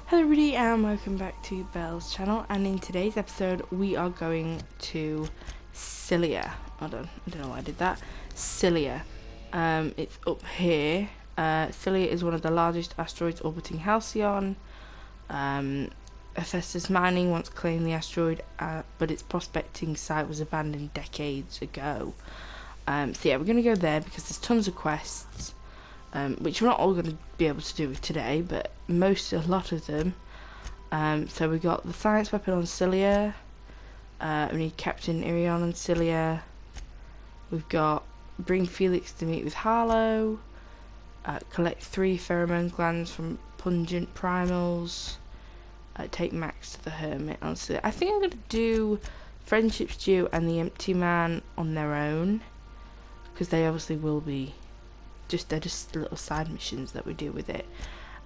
Hello everybody and welcome back to Belle's channel, and in today's episode we are going to Scylla. Hold on, I don't know why I did that. Scylla. It's up here. Scylla is one of the largest asteroids orbiting Halcyon. Hephaestus Mining once claimed the asteroid, but its prospecting site was abandoned decades ago. So yeah, we're going to go there because there's tons of quests. Which we're not all going to be able to do today, but a lot of them. So we got the science weapon on Scylla. We need Captain Irion on Scylla. We've got bring Felix to meet with Harlow. Collect 3 pheromone glands from pungent primals. Take Max to the Hermit on Scylla. I think I'm going to do Friendship Stew and the Empty Man on their own, because they obviously will be. They're just little side missions that we do with it.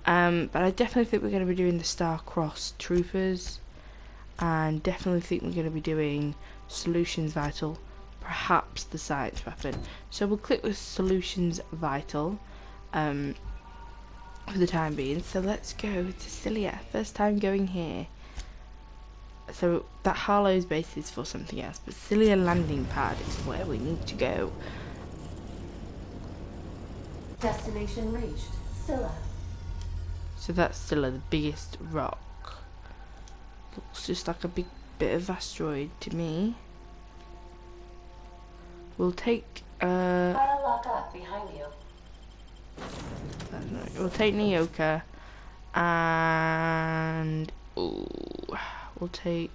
But I definitely think we're going to be doing the Star-Crossed Troopers, and definitely think we're going to be doing Solutions Vital, perhaps the Science Weapon. So we'll click with Solutions Vital for the time being. So let's go to Scylla. First time going here. So that Harlow's base is for something else, but Scylla landing pad is where we need to go. Destination reached. Scylla. So that's Scylla, the biggest rock. Looks just like a big bit of asteroid to me. We'll take I'll lock up behind you. we'll take Nyoka, and we'll take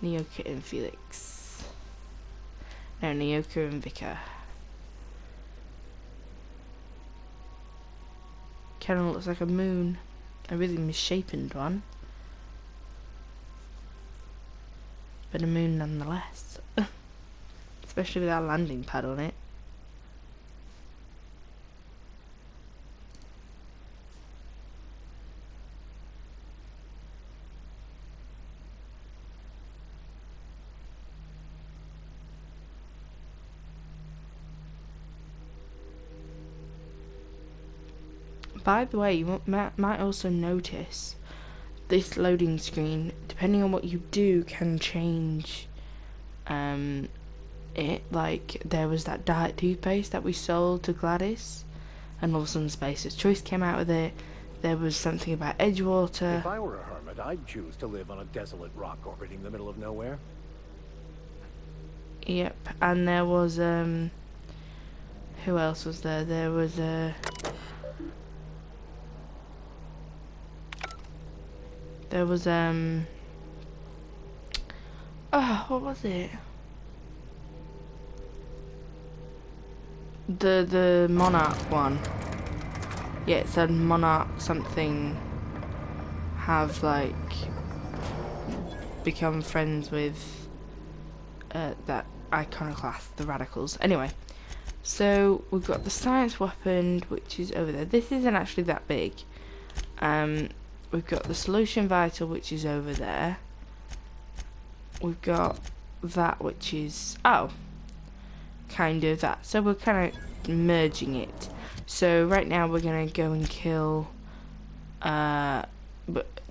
Nyoka and Felix. No, Nyoka and Vika. Kind of looks like a moon, a really misshapen one, but a moon nonetheless. Especially with our landing pad on it. By the way, you might also notice this loading screen, depending on what you do, can change it. Like, there was that diet toothpaste that we sold to Gladys, and all of a sudden Spacer's Choice came out with it. There was something about Edgewater. If I were a hermit, I'd choose to live on a desolate rock orbiting the middle of nowhere. Yep, and there was who else was there? There was oh, what was it? The Monarch one. Yeah, it said Monarch something have like become friends with that iconoclast, the radicals. Anyway, so we've got the science weapon, which is over there. This isn't actually that big. We've got the solution vital, which is over there. We've got that, which is kind of that. So we're kind of merging it. So right now we're gonna go and kill. But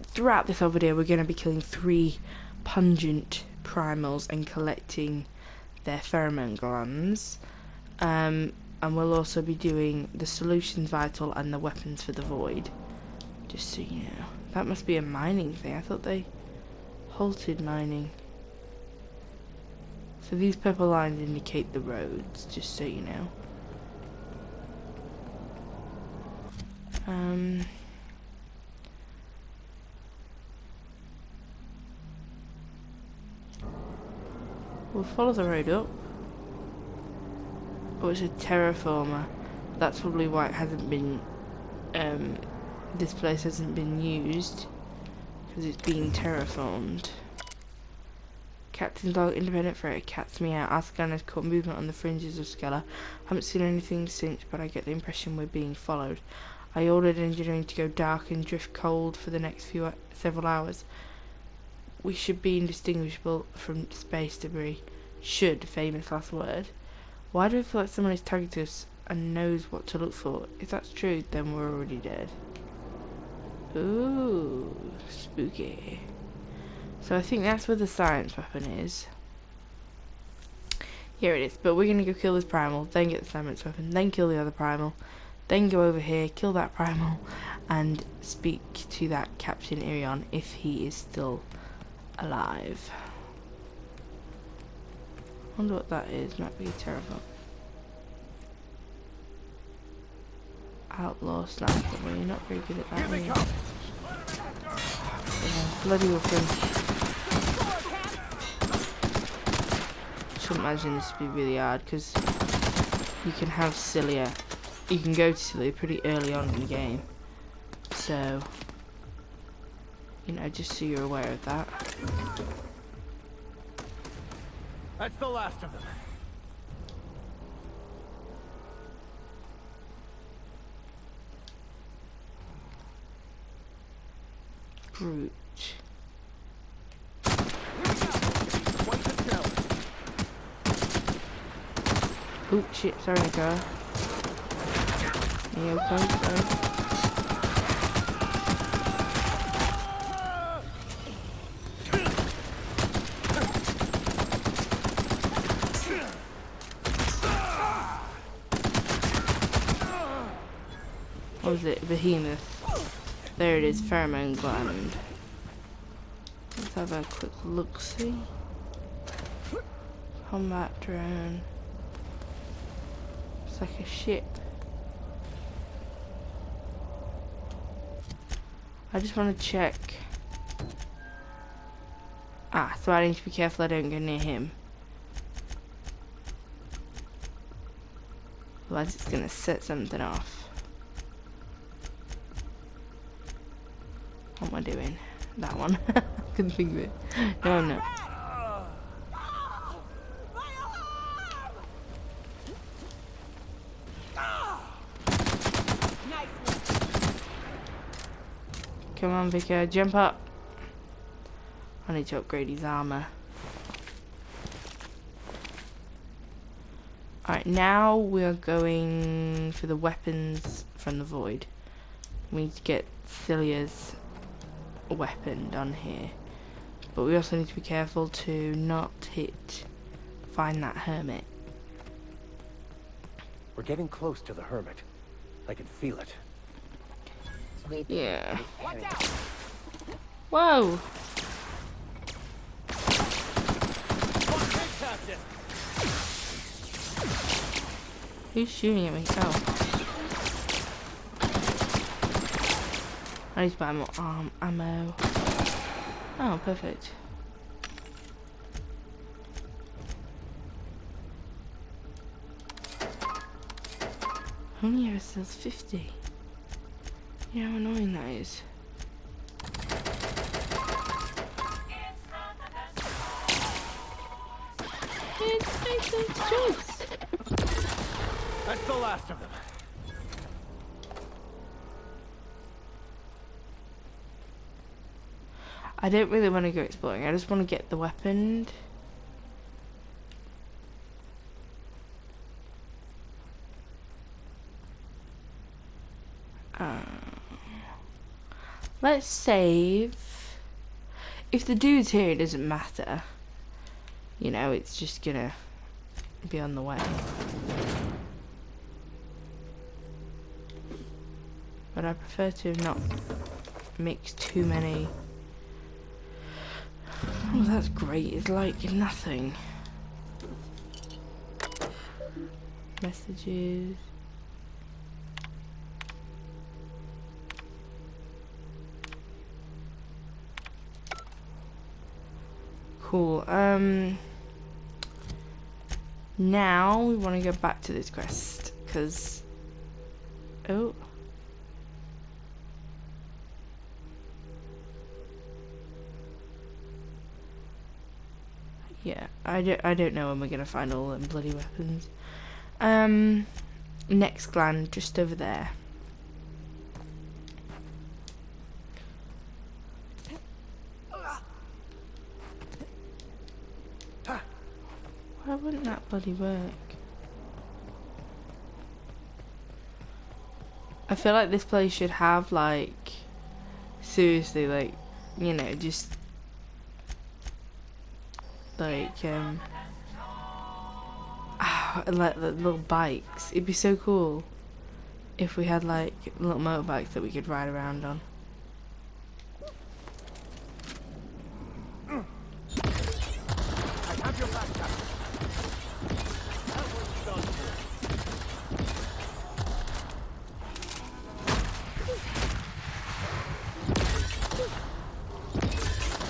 throughout this whole video, we're gonna be killing 3 pungent primals and collecting their pheromone glands. And we'll also be doing the solutions vital and the weapons for the void. Just so you know. That must be a mining thing. I thought they halted mining. So these purple lines indicate the roads, just so you know. We'll follow the road up. Oh, it's a terraformer. That's probably why it hasn't been this place hasn't been used, because it's been terraformed. Captain's log, independent freighter, cats me out. Our scanners caught movement on the fringes of Scylla. Haven't seen anything since, but I get the impression we're being followed. I ordered engineering to go dark and drift cold for the next several hours. We should be indistinguishable from space debris. Should, famous last word. Why do I feel like someone is targeting us and knows what to look for? If that's true, then we're already dead. Ooh, spooky. So I think that's where the science weapon is. Here it is. But we're gonna go kill this primal, then get the science weapon, then kill the other primal, then go over here, kill that primal, and speak to that Captain Irion if he is still alive. Wonder what that is. Might be terrible. Outlaw sniper. Well, you're not very good at that. Yeah, bloody weapon. I should imagine this would be really hard because you can have Scylla. You can go to Scylla pretty early on in the game. So, you know, just so you're aware of that. That's the last of them. Brute. Oh shit, sorry Nico. Are you okay? Sorry. What was it? Behemoth. There it is, pheromone gland. Let's have a quick look-see. Combat drone. It's like a ship. I just want to check. Ah, so I need to be careful I don't go near him. Otherwise it's gonna set something off. What am I doing? That one. I couldn't think of it. No, no. Come on, Vicar, jump up. I need to upgrade his armor. Alright, now we're going for the weapons from the void. We need to get Scylla's weapon done here. But we also need to be careful to not find that hermit. We're getting close to the hermit. I can feel it. Yeah. Whoa! Who's shooting at me? Oh. I need to buy more ammo. Oh, perfect. How many ever sells 50? Yeah, how annoying that is. It's Nathan's choice. That's the last of them. I don't really want to go exploring. I just want to get the weapon. Let's save. If the dude's here, it doesn't matter. You know, it's just gonna be on the way. But I prefer to not mix too many. Oh, that's great. It's like nothing. Messages. Cool. Now we want to go back to this quest because oh. Yeah, I don't know when we're gonna find all them bloody weapons. Next gland just over there. Why wouldn't that bloody work? I feel like this place should have like seriously, like, you know, just like like the little bikes. It'd be so cool if we had like little motorbikes that we could ride around on. I have your back, Captain. That one's done for.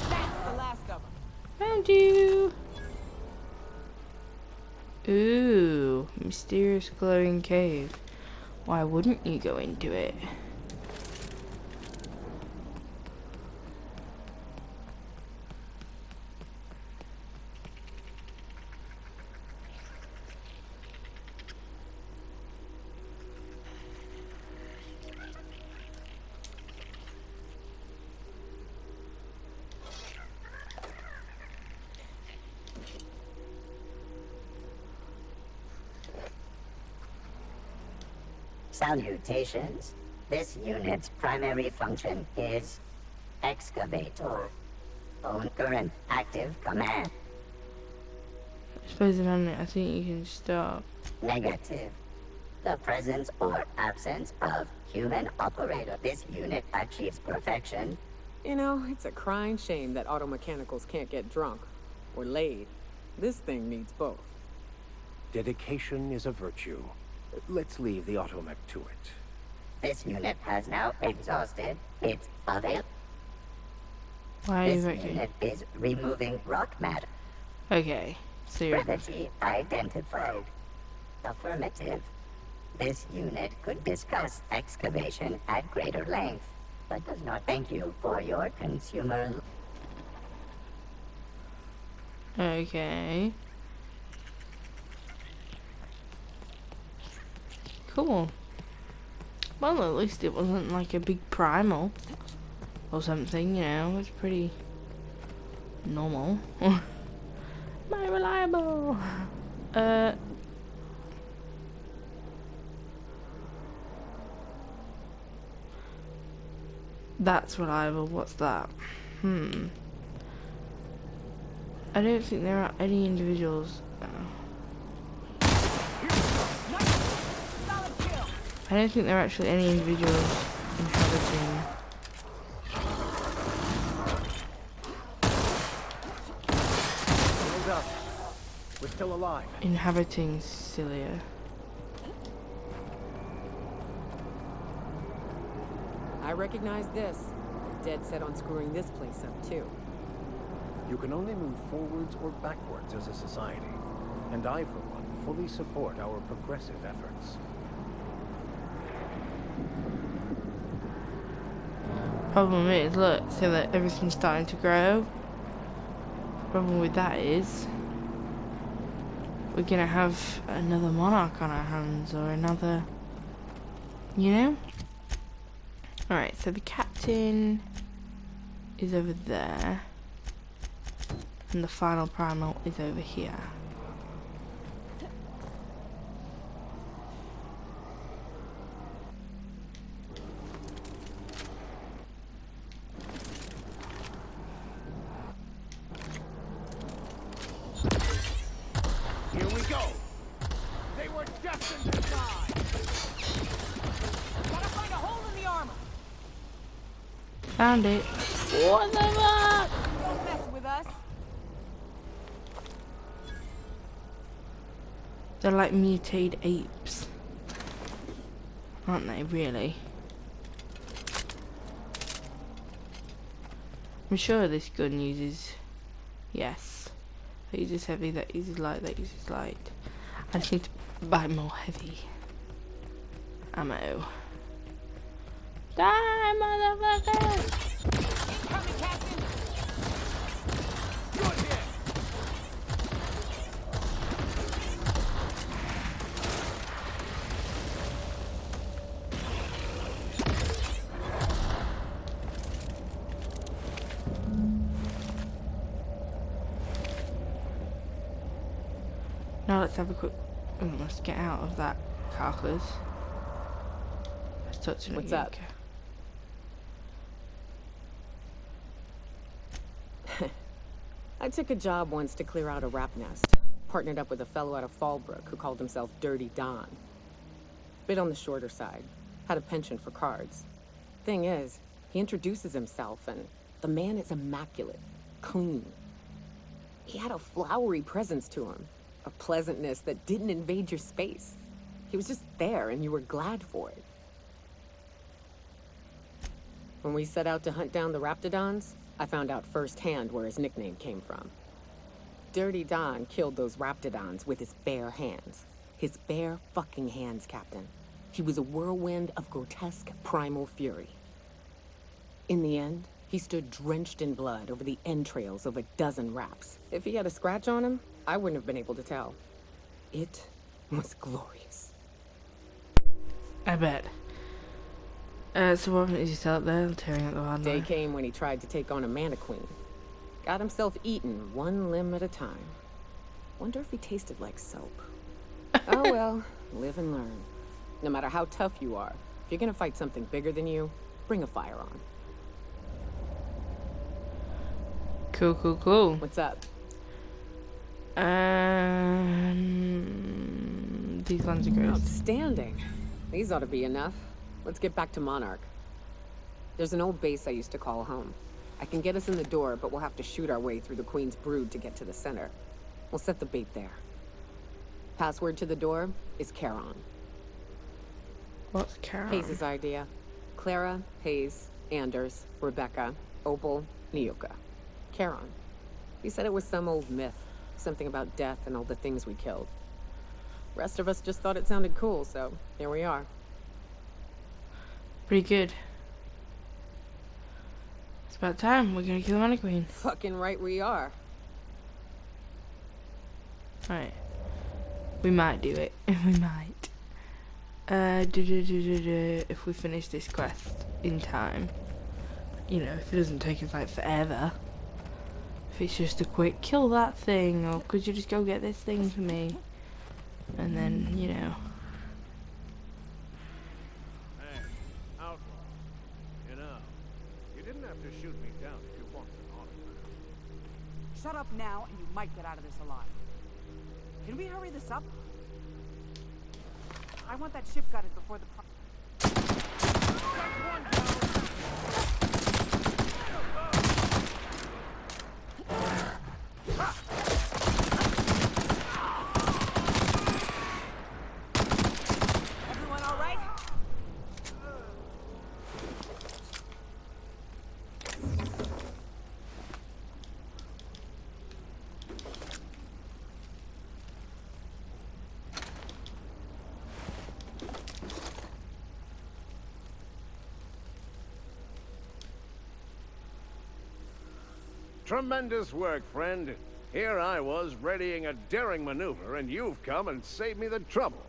That's the last of them. Found you! Ooh, mysterious glowing cave. Why wouldn't you go into it? Salutations. This unit's primary function is excavator. Own current active command. I suppose I think you can stop. Negative. The presence or absence of human operator. This unit achieves perfection. You know, it's a crying shame that auto mechanicals can't get drunk or laid. This thing needs both. Dedication is a virtue. Let's leave the automech to it. This unit has now exhausted its avail. Why are you This working? unit is removing rock matter. Okay, so you're Brevity identified. Affirmative. This unit could discuss excavation at greater length, but does not thank you for your consumer. okay. Cool. Well, at least it wasn't like a big primal or something, you know. It's pretty normal. My reliable. That's reliable. What's that? I don't think there are any individuals. I don't think there are actually any individuals inhabiting. Hold up. We're still alive. Inhabiting Scylla. I recognize this. They're dead set on screwing this place up, too. You can only move forwards or backwards as a society. And I, for one, fully support our progressive efforts. Problem is, look, so that everything's starting to grow. Problem with that is we're gonna have another monarch on our hands, or another, you know? Alright, so the captain is over there, and the final primal is over here. Here we go! They were destined to die! Gotta find a hole in the armor! Found it. What the fuck? Don't mess with us! They're like mutated apes. Aren't they, really? I'm sure this gun uses... Yes. That uses heavy, that uses light, that uses light. I just need to buy more heavy ammo. Die, motherfucker! Incoming, Captain! Good hit! Now let's have a quick... let's get out of that carcass. Let's touch it What's again. up? I took a job once to clear out a rap nest. Partnered up with a fellow out of Fallbrook who called himself Dirty Don. Bit on the shorter side. Had a penchant for cards. Thing is, he introduces himself and the man is immaculate. Clean. He had a flowery presence to him. A pleasantness that didn't invade your space. He was just there and you were glad for it. When we set out to hunt down the Raptidons, I found out firsthand where his nickname came from. Dirty Don killed those Raptidons with his bare hands. His bare fucking hands, Captain. He was a whirlwind of grotesque primal fury. In the end, he stood drenched in blood over the entrails of a dozen raps. If he had a scratch on him, I wouldn't have been able to tell. It was glorious. I bet. So what is he still out there tearing up the wildlife? Day came when he tried to take on a mannequin. Got himself eaten one limb at a time. Wonder if he tasted like soap. Oh well, live and learn. No matter how tough you are, if you're gonna fight something bigger than you, bring a firearm. Cool, cool, cool. What's up? These ones are great. Outstanding. These ought to be enough. Let's get back to Monarch. There's an old base I used to call home. I can get us in the door, but we'll have to shoot our way through the Queen's brood to get to the center. We'll set the bait there. Password to the door is Charon. What's Karen? Hayes' idea. Clara, Hayes, Anders, Rebecca, Opal, Nyoka. Charon. He said it was some old myth. Something about death and all the things we killed. Rest of us just thought it sounded cool, so here we are. Pretty good. It's about time. We're gonna kill the mannequin. Fucking right we are. Right. We might do it. We might. If we finish this quest in time. You know, if it doesn't take us like forever. If it's just a quick kill that thing, or could you just go get this thing for me? And then, you know. Hey, outlaw. You know, you didn't have to shoot me down if you wanted an autograph. Shut up now, and you might get out of this alive. Can we hurry this up? I want that ship gutted before the... Everyone all right? Tremendous work, friend. Here I was readying a daring maneuver, and you've come and saved me the trouble.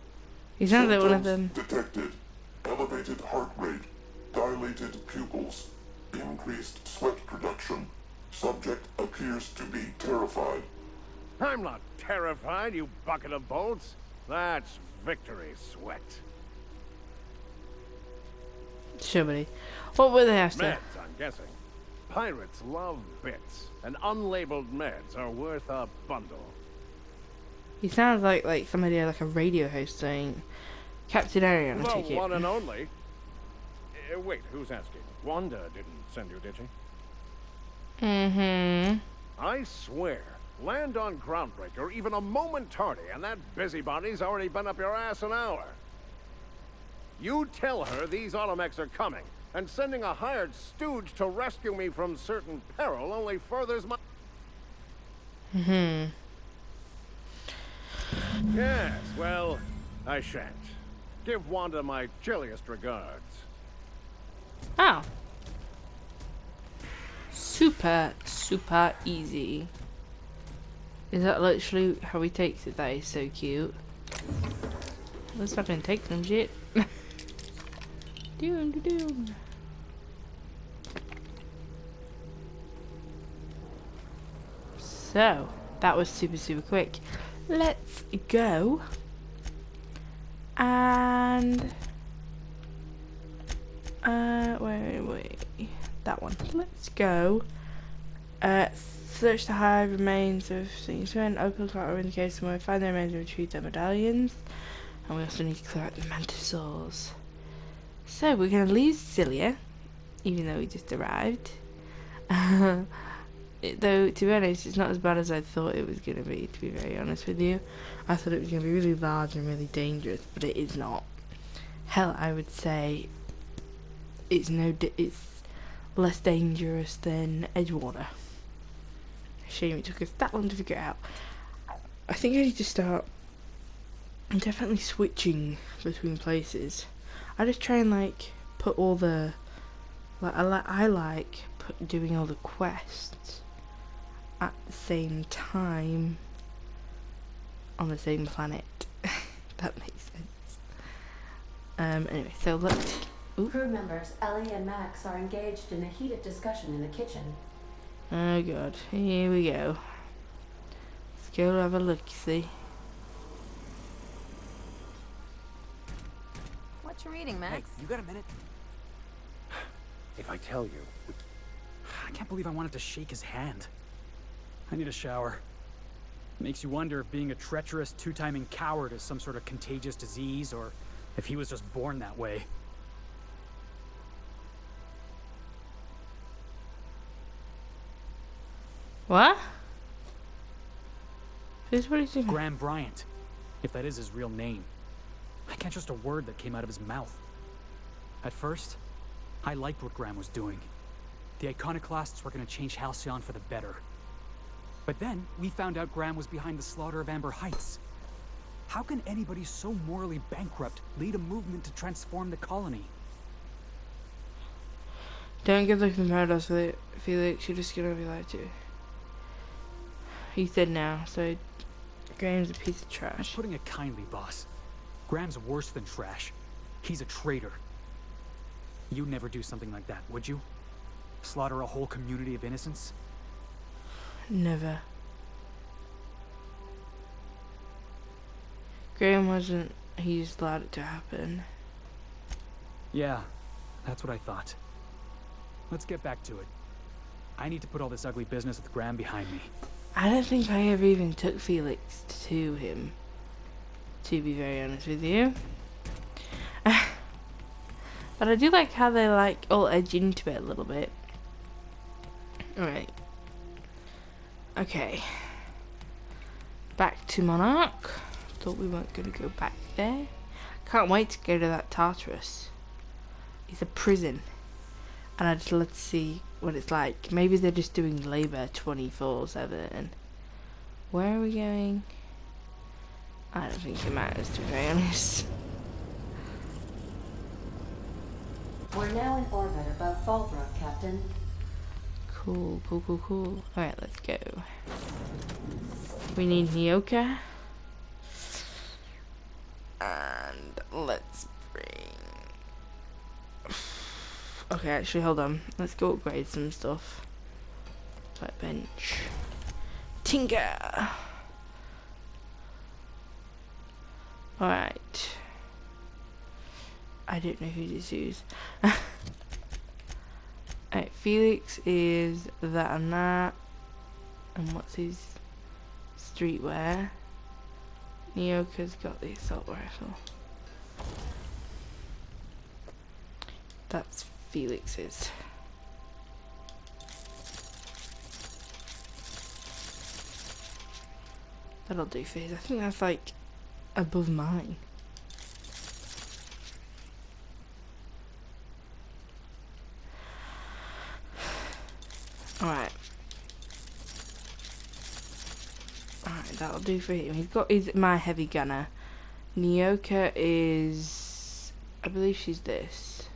You sound like one of Symptoms them. detected. Elevated heart rate, dilated pupils, increased sweat production. Subject appears to be terrified. I'm not terrified, you bucket of bolts. That's victory sweat. Sure, buddy. What were they after? Meds, I'm guessing. Pirates love bits, and unlabeled meds are worth a bundle. He sounds like somebody like a radio host saying, Captain Arian, I The take it. one and only. Wait, who's asking? Wanda didn't send you, did she? Mm-hmm. I swear, land on Groundbreaker even a moment tardy, and that busybody's already been up your ass an hour. You tell her these automechs are coming, and sending a hired stooge to rescue me from certain peril only furthers my... Mm-hmm. Yes, well, I shan't. Give Wanda my chilliest regards. Oh. Super, super easy. Is that literally how he takes it? That is so cute. Let's not gonna take some shit. Doom, doom. So, that was super, super quick. Let's go. And... wait. That one. Let's go Search the hive remains of things. Open the cart in the case somewhere. Find the remains and retrieve their medallions. And we also need to clear out the mantisaurs. So we're going to leave Scylla, even though we just arrived. Though, to be honest, it's not as bad as I thought it was going to be very honest with you. I thought it was going to be really large and really dangerous, but it is not. Hell, I would say it's less dangerous than Edgewater. Shame it took us that long to figure it out. I think I need to start definitely switching between places. I just try and like put all the doing all the quests at the same time on the same planet. That makes sense. Anyway, so let's. Ooh. Crew members Ellie and Max are engaged in a heated discussion in the kitchen. Oh god, here we go. Let's go have a look, see. What you reading, Max? Hey, you got a minute? If I tell you, I can't believe I wanted to shake his hand. I need a shower. Makes you wonder if being a treacherous, two-timing coward is some sort of contagious disease, or if he was just born that way. What? This what he's doing? Graham Bryant, if that is his real name. I can't trust a word that came out of his mouth. At first, I liked what Graham was doing. The Iconoclasts were going to change Halcyon for the better. But then, we found out Graham was behind the slaughter of Amber Heights. How can anybody so morally bankrupt lead a movement to transform the colony? Don't give the comparators for Felix, you're just gonna be lied to. He said now, so Graham's a piece of I'm trash. putting it kindly, boss. Graham's worse than trash. He's a traitor. You'd never do something like that, would you? Slaughter a whole community of innocents? Never. Graham wasn't, he just allowed it to happen. Yeah, that's what I thought. Let's get back to it. I need to put all this ugly business with Graham behind me. I don't think I ever even took Felix to him, to be very honest with you. But I do like how they like all edge into it a little bit. Alright. Okay. Back to Monarch. Thought we weren't going to go back there. Can't wait to go to that Tartarus. It's a prison. And let's see what it's like. Maybe they're just doing labor 24/7. Where are we going? I don't think it matters, to be very honest. We're now in orbit above Fallbrook, Captain. Cool, cool, cool, cool. Alright, let's go. We need Nyoka. And let's bring... Okay, actually, hold on. Let's go upgrade some stuff. Like bench. Tinker! Alright. I don't know who this is. Alright, Felix is that and that. And what's his streetwear? Nyoka's got the assault rifle. That's Felix's. That'll do for his. I think that's like above mine. Alright. Alright, that'll do for him. He's got my heavy gunner. Nyoka is... I believe she's this.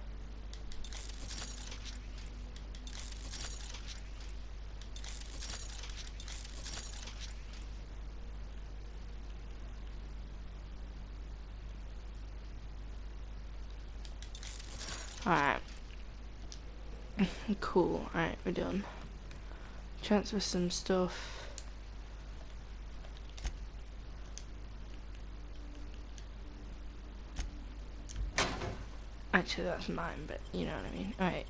Alright. Cool. Alright, we're done. Transfer some stuff. Actually, that's mine, but you know what I mean. Alright.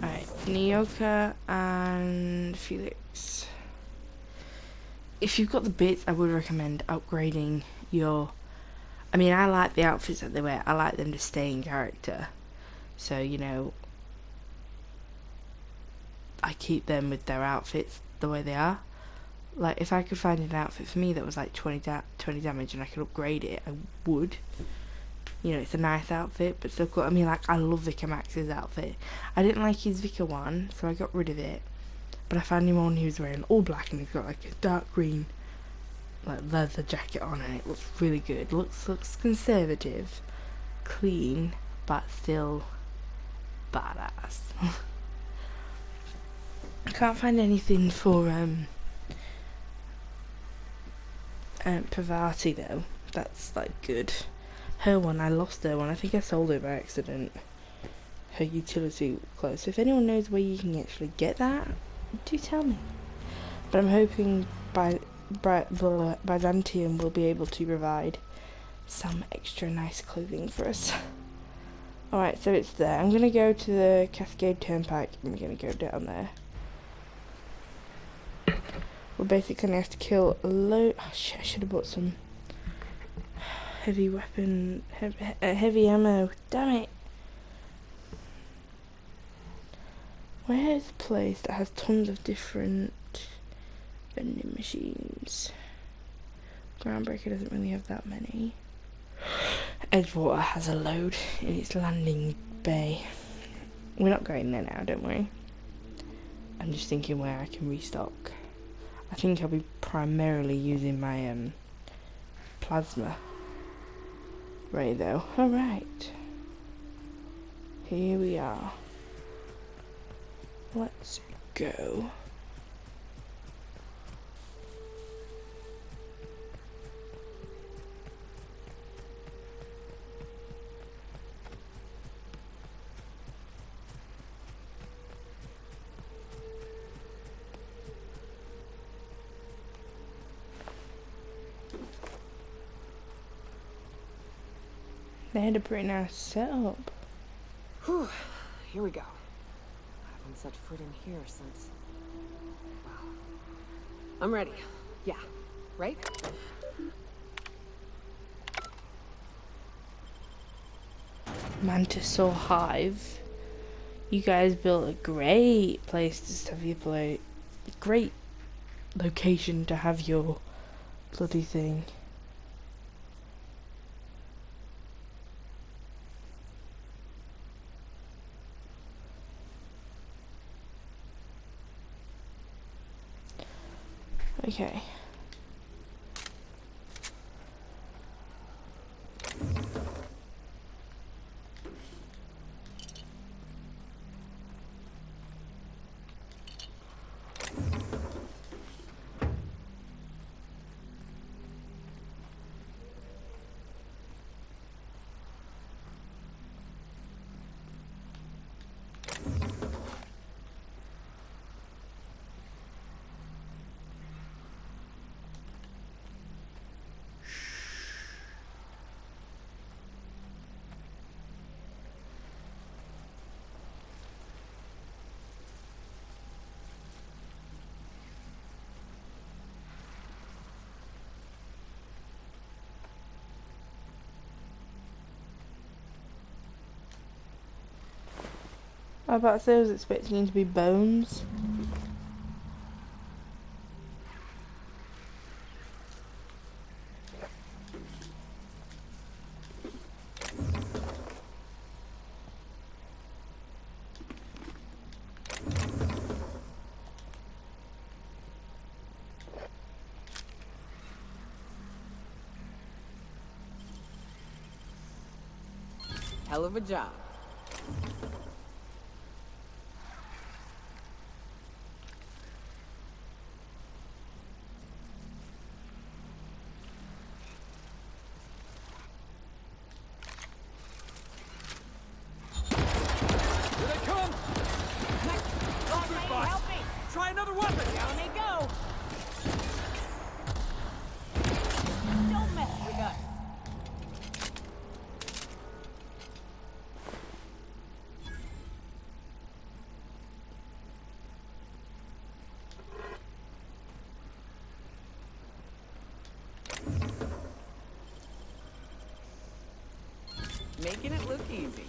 Alright. Nyoka and Felix. If you've got the bits, I would recommend upgrading your... I mean, I like the outfits that they wear. I like them to stay in character. So, you know, I keep them with their outfits the way they are. Like, if I could find an outfit for me that was like 20 damage and I could upgrade it, I would. You know, it's a nice outfit, but still cool. I mean, like, I love Vicar Max's outfit. I didn't like his Vicar one, so I got rid of it. But I found him one he was wearing all black and he's got like a dark green, like, leather jacket on, and it looks really good. Looks conservative, clean, but still badass. I can't find anything for Pavati though. That's like good. Her one, I lost her one. I think I sold it by accident. Her utility clothes. So if anyone knows where you can actually get that, do tell me. But I'm hoping Byzantium will be able to provide some extra nice clothing for us. Alright, so it's there. I'm gonna go to the Cascade Turnpike and we're gonna go down there. We're basically gonna have to kill a load. Oh shit, I should have bought some heavy weapon, heavy ammo. Damn it! Where's a place that has tons of different vending machines? Groundbreaker doesn't really have that many. Edgewater has a load in its landing bay. We're not going there now, don't worry. I'm just thinking where I can restock. I think I'll be primarily using my plasma ray though. Alright. Here we are. Let's go. They had a pretty nice setup. Whew, here we go. I haven't set foot in here since... Wow. I'm ready. Yeah, right? Mantisaur Hive. You guys built a great place to have your play. Great location to have your bloody thing. Okay. I about to say I was expecting it to be bones. Hell of a job. Try another weapon! Down they go! Don't mess with us! making it look easy.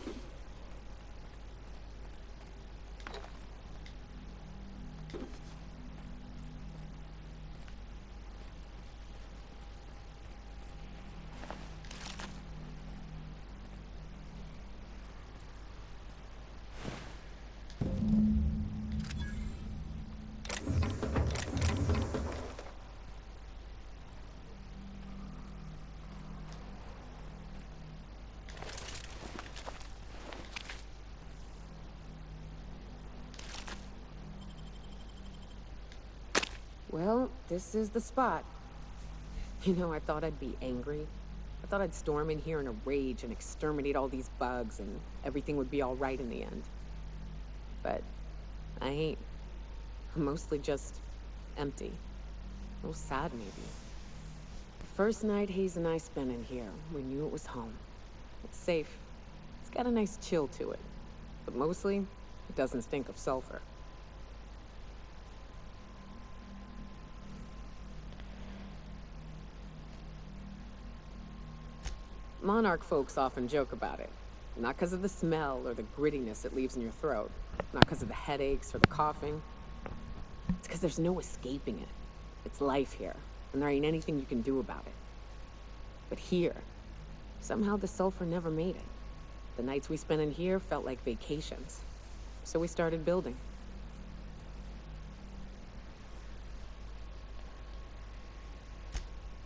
Well, this is the spot. You know, I thought I'd be angry. I thought I'd storm in here in a rage and exterminate all these bugs and everything would be all right in the end. But I ain't. I'm mostly just empty. A little sad, maybe. The first night Hayes and I spent in here, we knew it was home. It's safe. It's got a nice chill to it. But mostly, it doesn't stink of sulfur. Monarch folks often joke about it. Not because of the smell or the grittiness it leaves in your throat. Not because of the headaches or the coughing. It's because there's no escaping it. It's life here, and there ain't anything you can do about it. But here, somehow the sulfur never made it. The nights we spent in here felt like vacations. So we started building.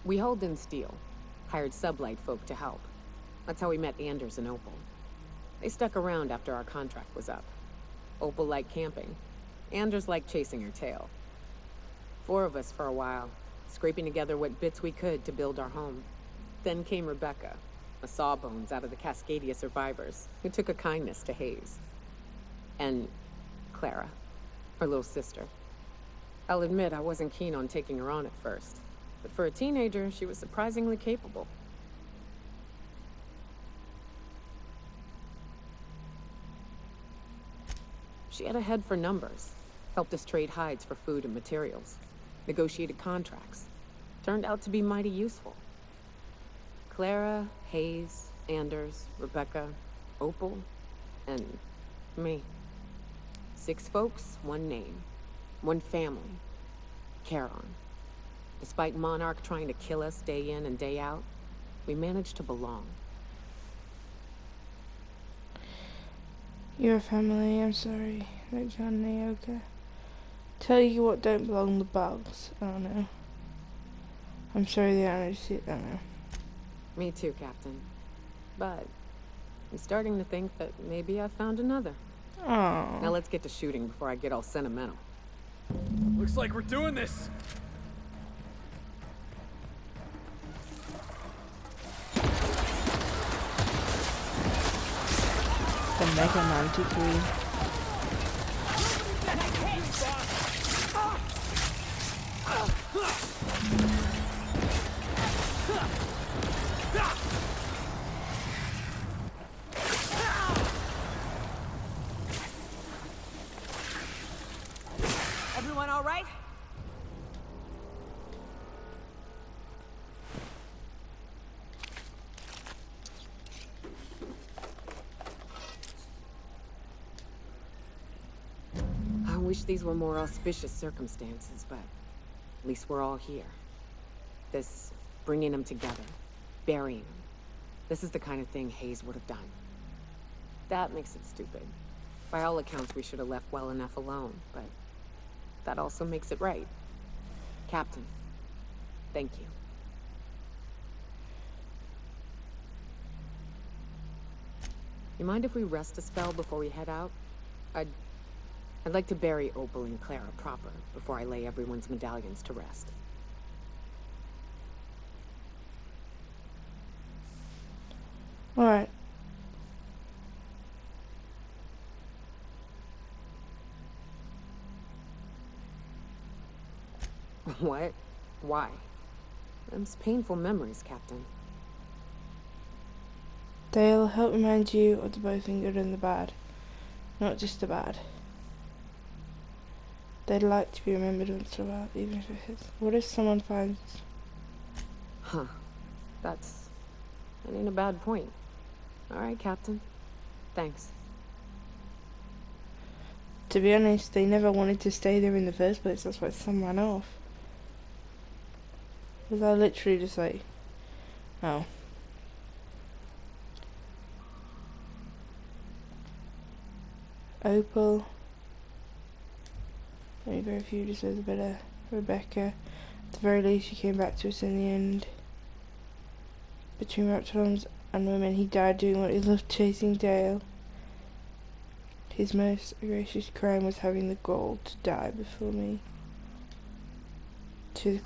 We hauled in steel, hired sublight folk to help. That's how we met Anders and Opal. They stuck around after our contract was up. Opal liked camping. Anders liked chasing her tail. 4 of us for a while, scraping together what bits we could to build our home. Then came Rebecca, a sawbones out of the Cascadia survivors, who took a kindness to Hayes. And Clara, her little sister. I'll admit I wasn't keen on taking her on at first, but for a teenager, she was surprisingly capable. She had a head for numbers, helped us trade hides for food and materials, negotiated contracts. Turned out to be mighty useful. Clara, Hayes, Anders, Rebecca, Opal, and me. 6 folks, 1 name, 1 family. Charon. Despite Monarch trying to kill us day in and day out, we managed to belong. Your family, I'm sorry. Like Johnny, okay. Tell you what don't belong the bugs. I don't know. I'm sorry the energy, I don't know. Me too, Captain. But I'm starting to think that maybe I found another. Oh. Now let's get to shooting before I get all sentimental. Looks like we're doing this. The Mega 93. Everyone all right? I wish these were more auspicious circumstances, but at least we're all here. This bringing them together, burying them. This is the kind of thing Hayes would have done. That makes it stupid. By all accounts, we should have left well enough alone, but that also makes it right. Captain, thank you. You mind if we rest a spell before we head out? I'd like to bury Opal and Clara proper before I lay everyone's medallions to rest. Alright. What? Why? Them's painful memories, Captain. They'll help remind you of the both the good and the bad. Not just the bad. They'd like to be remembered once in a while, even if it is. What if someone finds... Huh. That ain't a bad point. All right, Captain. Thanks. To be honest, they never wanted to stay there in the first place. That's why some ran off. Was I literally just like, oh. Opal. Only very few deserve a better Rebecca. At the very least, she came back to us in the end. Between Raptors and women, he died doing what he loved, chasing Dale. His most gracious crime was having the gall to die before me. To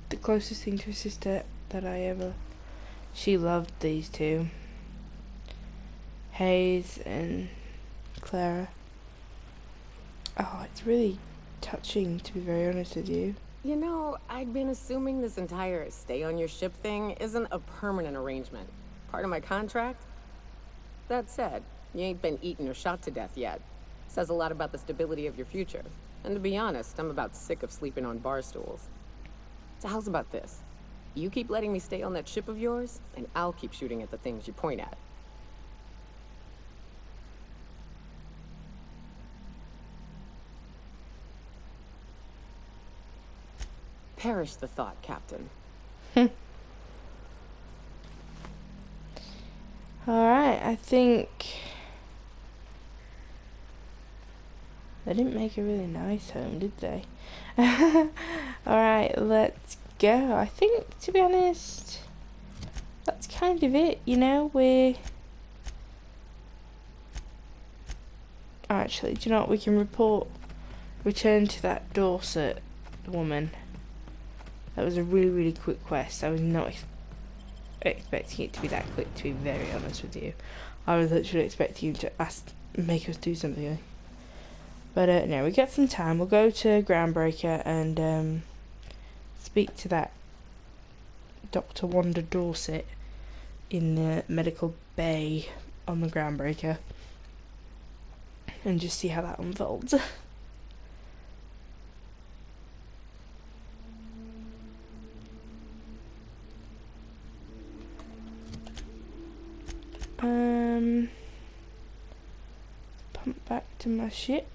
the closest thing to a sister that I ever. She loved these two, Hayes and Clara. Oh, it's really touching, to be very honest with you. You know, I'd been assuming this entire stay on your ship thing isn't a permanent arrangement. Part of my contract? That said, you ain't been eaten or shot to death yet. Says a lot about the stability of your future. And to be honest, I'm about sick of sleeping on bar stools. So how's about this? You keep letting me stay on that ship of yours, and I'll keep shooting at the things you point at. Perish the thought, Captain. Alright, I think they didn't make a really nice home, did they? Alright, let's go. I think, to be honest, that's kind of it, you know, actually, do you know what, we can return to that Dorset woman. That was a really, really quick quest. I was not expecting it to be that quick, to be very honest with you. I was literally expecting you to make us do something. But no, we get some time. We'll go to Groundbreaker and speak to that Dr. Wanda Dorset in the medical bay on the Groundbreaker and just see how that unfolds. Pump back to my ship.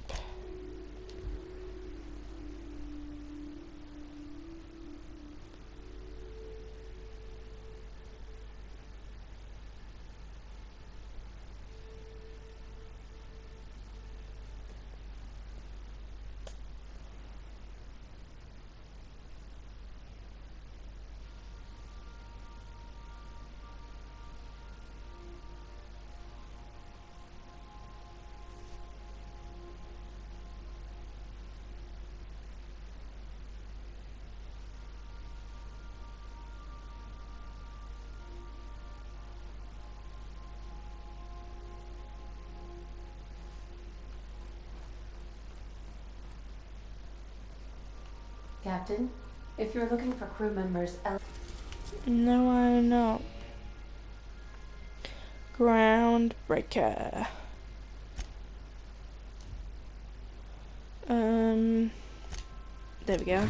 Captain, if you're looking for crew members, No, I'm not. Groundbreaker. There we go.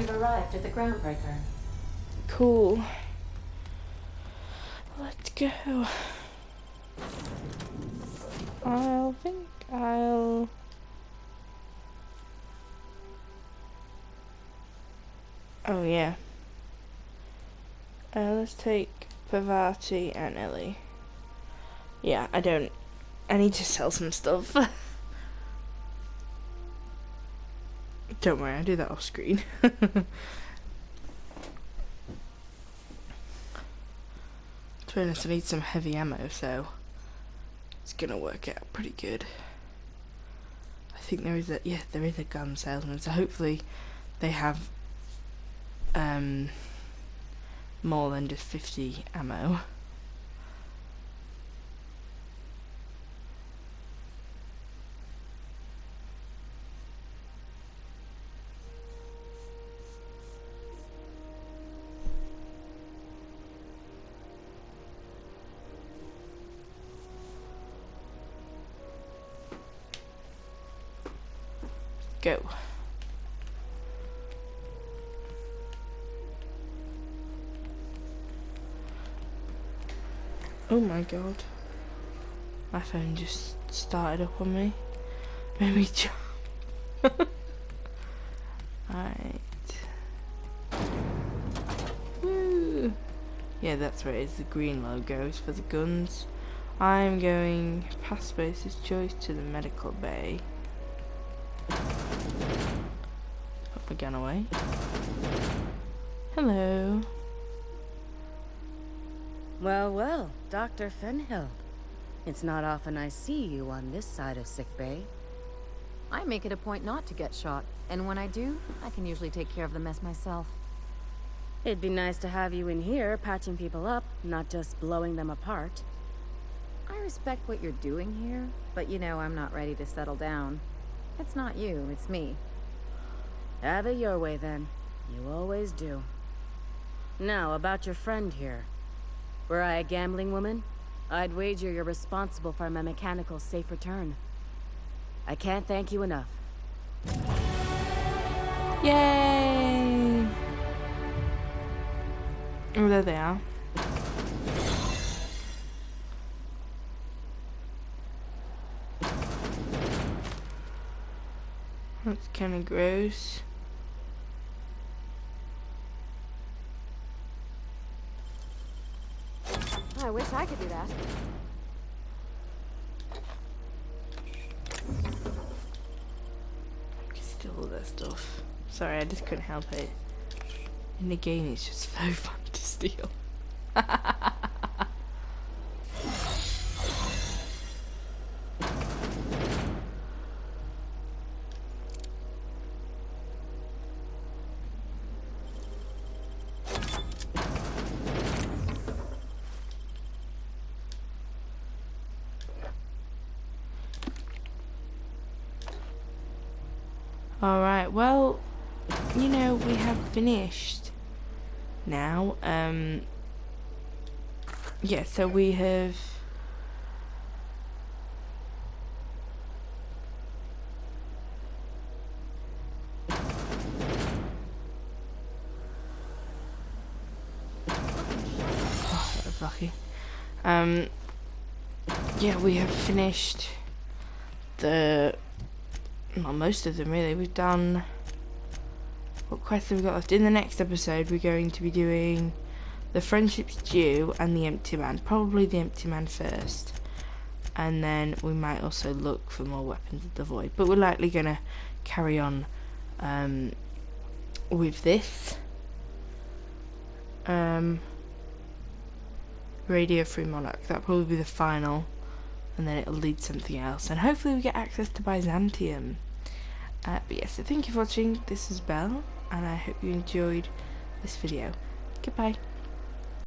we've arrived at the Groundbreaker. Cool. Let's go. Oh yeah. Let's take Pavati and Ellie. Yeah, I need to sell some stuff. Don't worry, I do that off screen. To be honest, I need some heavy ammo, so it's gonna work out pretty good. I think there is a gun salesman, so hopefully they have more than just 50 ammo. Go. Oh my god. My phone just started up on me. Made me jump. Alright. Woo! Yeah, that's right, it's the green logos for the guns. I'm going past Space's choice to the medical bay. Put my gun away. Hello. Well, well, Dr. Fenhill. It's not often I see you on this side of sickbay. I make it a point not to get shot, and when I do, I can usually take care of the mess myself. It'd be nice to have you in here patching people up, not just blowing them apart. I respect what you're doing here, but you know I'm not ready to settle down. It's not you, it's me. Have it your way then. You always do. Now, about your friend here. Were I a gambling woman, I'd wager you're responsible for my mechanical safe return. I can't thank you enough. Yay! Oh, there they are. That's kind of gross. I wish I could do that. I can steal all that stuff. Sorry, I just couldn't help it. In the game, it's just so fun to steal. Alright, well, you know, we have finished now. Yeah, so we have oh, that was lucky. Yeah, we have finished the well, most of them really. We've done what quests have we got left? In the next episode we're going to be doing the Friendship's Due and the Empty Man. Probably the Empty Man first. And then we might also look for more Weapons of the Void. But we're likely gonna carry on with this. Radio Free Monarch. That'll probably be the final. And then it'll lead something else. And hopefully we get access to Byzantium. But yeah, so thank you for watching. This is Belle. And I hope you enjoyed this video. Goodbye.